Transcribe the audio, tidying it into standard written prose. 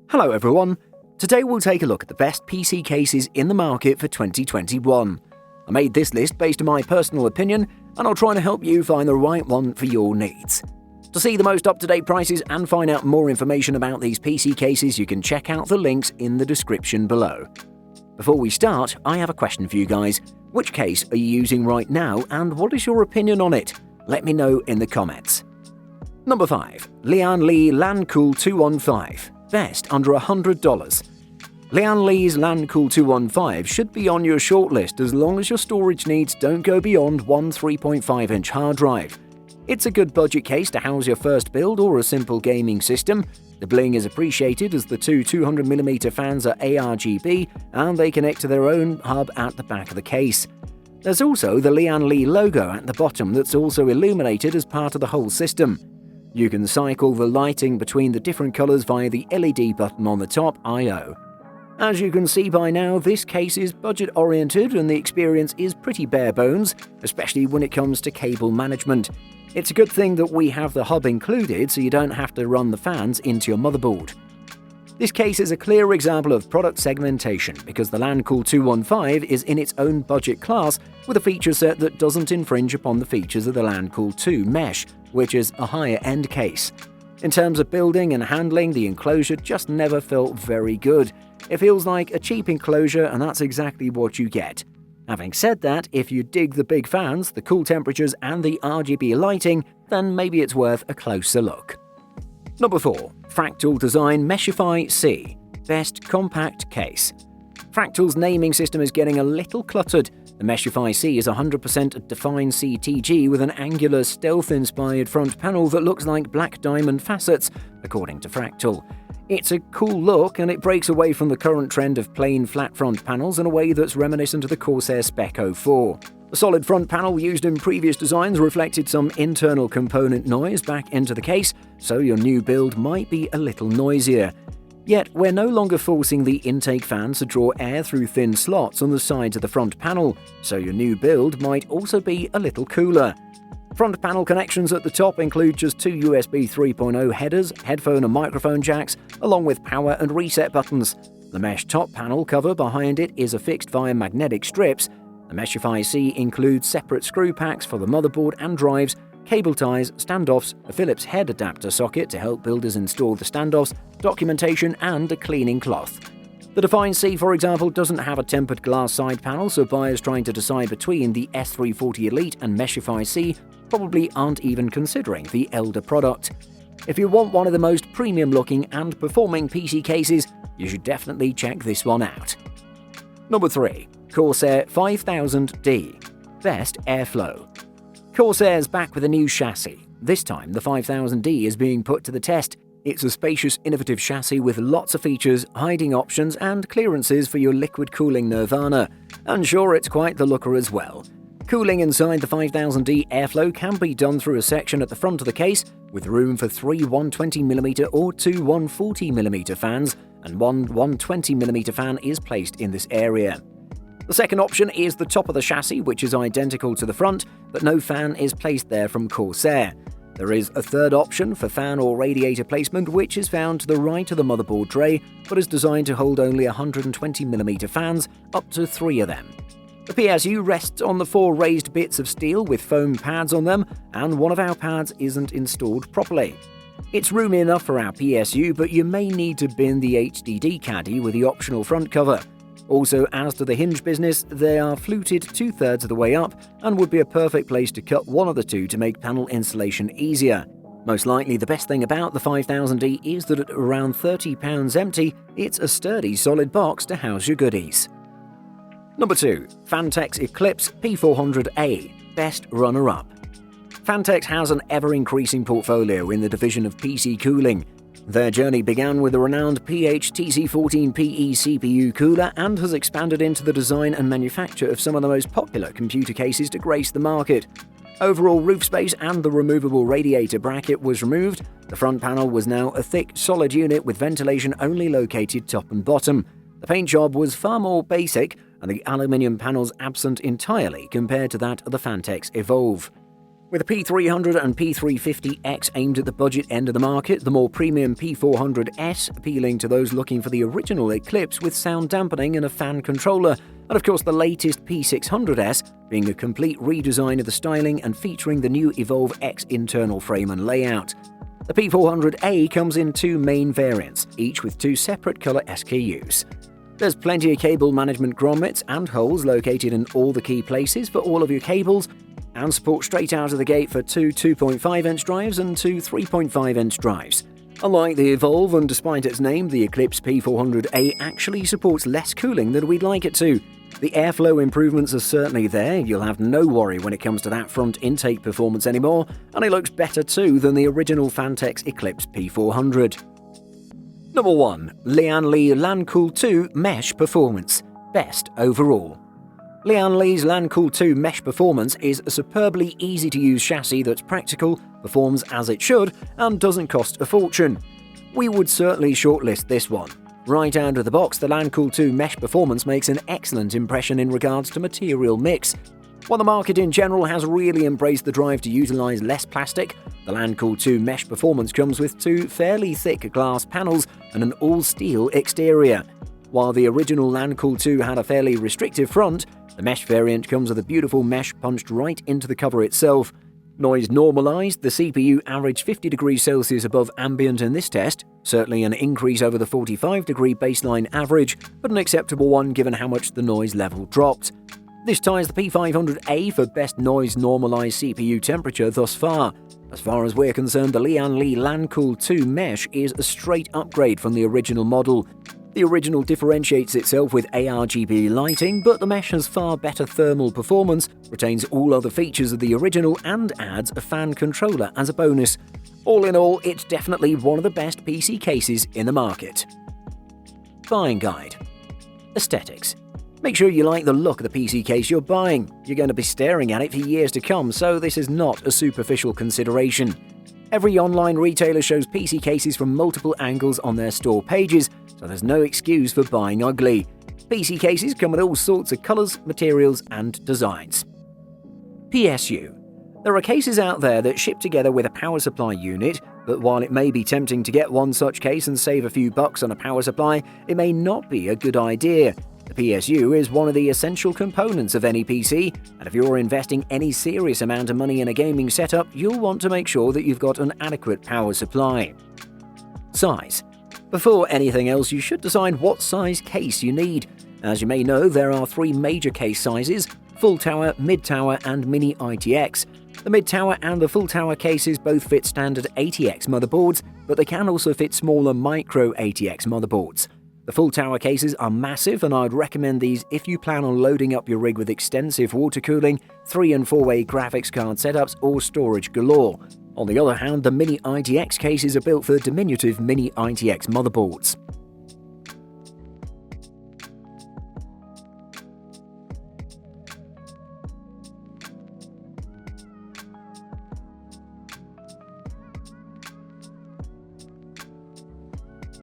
Hello everyone! Today we'll take a look at the best PC cases in the market for 2021. I made this list based on my personal opinion, and I'll try to help you find the right one for your needs. To see the most up-to-date prices and find out more information about these PC cases, you can check out the links in the description below. Before we start, I have a question for you guys. Which case are you using right now, and what is your opinion on it? Let me know in the comments. Number 5. Lian LANCOOL 215. Best under $100. Lian Li's LANCOOL 215 should be on your shortlist as long as your storage needs don't go beyond one 3.5-inch hard drive. It's a good budget case to house your first build or a simple gaming system. The bling is appreciated as the two 200mm fans are ARGB and they connect to their own hub at the back of the case. There's also the Lian Li logo at the bottom that's also illuminated as part of the whole system. You can cycle the lighting between the different colors via the LED button on the top I/O. As you can see by now, this case is budget-oriented and the experience is pretty bare bones, especially when it comes to cable management. It's a good thing that we have the hub included so you don't have to run the fans into your motherboard. This case is a clear example of product segmentation because the LANCOOL 215 is in its own budget class with a feature set that doesn't infringe upon the features of the LANCOOL 2 Mesh, which is a higher-end case. In terms of building and handling, the enclosure just never felt very good. It feels like a cheap enclosure, and that's exactly what you get. Having said that, if you dig the big fans, the cool temperatures and the RGB lighting, then maybe it's worth a closer look. Number 4. Fractal Design Meshify C. Best Compact Case. Fractal's naming system is getting a little cluttered. The Meshify C is 100% defined CTG with an angular stealth-inspired front panel that looks like black diamond facets, according to Fractal. It's a cool look and it breaks away from the current trend of plain flat front panels in a way that's reminiscent of the Corsair Spec 04. The solid front panel used in previous designs reflected some internal component noise back into the case, so your new build might be a little noisier. Yet, we're no longer forcing the intake fans to draw air through thin slots on the sides of the front panel, so your new build might also be a little cooler. Front panel connections at the top include just two USB 3.0 headers, headphone and microphone jacks, along with power and reset buttons. The mesh top panel cover behind it is affixed via magnetic strips. The Meshify C includes separate screw packs for the motherboard and drives, cable ties, standoffs, a Phillips head adapter socket to help builders install the standoffs, documentation, and a cleaning cloth. The Define C, for example, doesn't have a tempered glass side panel, so buyers trying to decide between the S340 Elite and Meshify C probably aren't even considering the elder product. If you want one of the most premium-looking and performing PC cases, you should definitely check this one out. Number 3. Corsair 5000D. Best Airflow. Corsair's back with a new chassis. This time, the 5000D is being put to the test. It's a spacious, innovative chassis with lots of features, hiding options, and clearances for your liquid cooling nirvana. And sure, it's quite the looker as well. Cooling inside the 5000D airflow can be done through a section at the front of the case, with room for 3 120mm or 2 140mm fans, and one 120mm fan is placed in this area. The second option is the top of the chassis, which is identical to the front, but no fan is placed there from Corsair. There is a third option for fan or radiator placement, which is found to the right of the motherboard tray, but is designed to hold only 120mm fans, up to 3 of them. The PSU rests on the 4 raised bits of steel with foam pads on them, and one of our pads isn't installed properly. It's roomy enough for our PSU, but you may need to bin the HDD caddy with the optional front cover. Also, as to the hinge business, they are fluted 2/3 of the way up and would be a perfect place to cut one of the two to make panel installation easier. Most likely the best thing about the 5000D is that at around £30 empty, it's a sturdy solid box to house your goodies. Number 2. Phanteks Eclipse P400A. Best runner-up. Phanteks has an ever-increasing portfolio in the division of PC cooling. Their journey began with the renowned PH-TC14PE CPU cooler and has expanded into the design and manufacture of some of the most popular computer cases to grace the market. Overall roof space and the removable radiator bracket was removed. The front panel was now a thick, solid unit with ventilation only located top and bottom. The paint job was far more basic, and the aluminium panels absent entirely compared to that of the Phanteks Evolve. With the P300 and P350X aimed at the budget end of the market, the more premium P400S appealing to those looking for the original Eclipse with sound dampening and a fan controller, and of course the latest P600S being a complete redesign of the styling and featuring the new Evolve X internal frame and layout. The P400A comes in two main variants, each with two separate color SKUs. There's plenty of cable management grommets and holes located in all the key places for all of your cables, and support straight out of the gate for two 2.5-inch drives and two 3.5-inch drives. Unlike the Evolve, and despite its name, the Eclipse P400A actually supports less cooling than we'd like it to. The airflow improvements are certainly there, you'll have no worry when it comes to that front intake performance anymore, and it looks better too than the original Phanteks Eclipse P400. Number 1. Lian LANCOOL 2 Mesh Performance. Best overall. Lian's LANCOOL 2 Mesh Performance is a superbly easy-to-use chassis that's practical, performs as it should, and doesn't cost a fortune. We would certainly shortlist this one. Right out of the box, the LANCOOL 2 Mesh Performance makes an excellent impression in regards to material mix. While the market in general has really embraced the drive to utilize less plastic, the LANCOOL 2 Mesh Performance comes with two fairly thick glass panels and an all-steel exterior. While the original LANCOOL 2 had a fairly restrictive front, the mesh variant comes with a beautiful mesh punched right into the cover itself. Noise normalized, the CPU averaged 50 degrees Celsius above ambient in this test, certainly an increase over the 45-degree baseline average, but an acceptable one given how much the noise level dropped. This ties the P500A for best noise normalized CPU temperature thus far. As far as we're concerned, the Lian LANCOOL 2 Mesh is a straight upgrade from the original model. The original differentiates itself with ARGB lighting, but the Mesh has far better thermal performance, retains all other features of the original, and adds a fan controller as a bonus. All in all, it's definitely one of the best PC cases in the market. Buying guide. Aesthetics. Make sure you like the look of the PC case you're buying. You're going to be staring at it for years to come, so this is not a superficial consideration. Every online retailer shows PC cases from multiple angles on their store pages, so there's no excuse for buying ugly. PC cases come in all sorts of colors, materials, and designs. PSU. There are cases out there that ship together with a power supply unit, but while it may be tempting to get one such case and save a few bucks on a power supply, it may not be a good idea. The PSU is one of the essential components of any PC, and if you're investing any serious amount of money in a gaming setup, you'll want to make sure that you've got an adequate power supply. Size. Before anything else, you should decide what size case you need. As you may know, there are three major case sizes: full tower, mid tower, and mini ITX. The mid tower and the full tower cases both fit standard ATX motherboards, but they can also fit smaller micro ATX motherboards. The full tower cases are massive, and I'd recommend these if you plan on loading up your rig with extensive water cooling, 3- and 4-way graphics card setups, or storage galore. On the other hand, the mini ITX cases are built for diminutive mini ITX motherboards.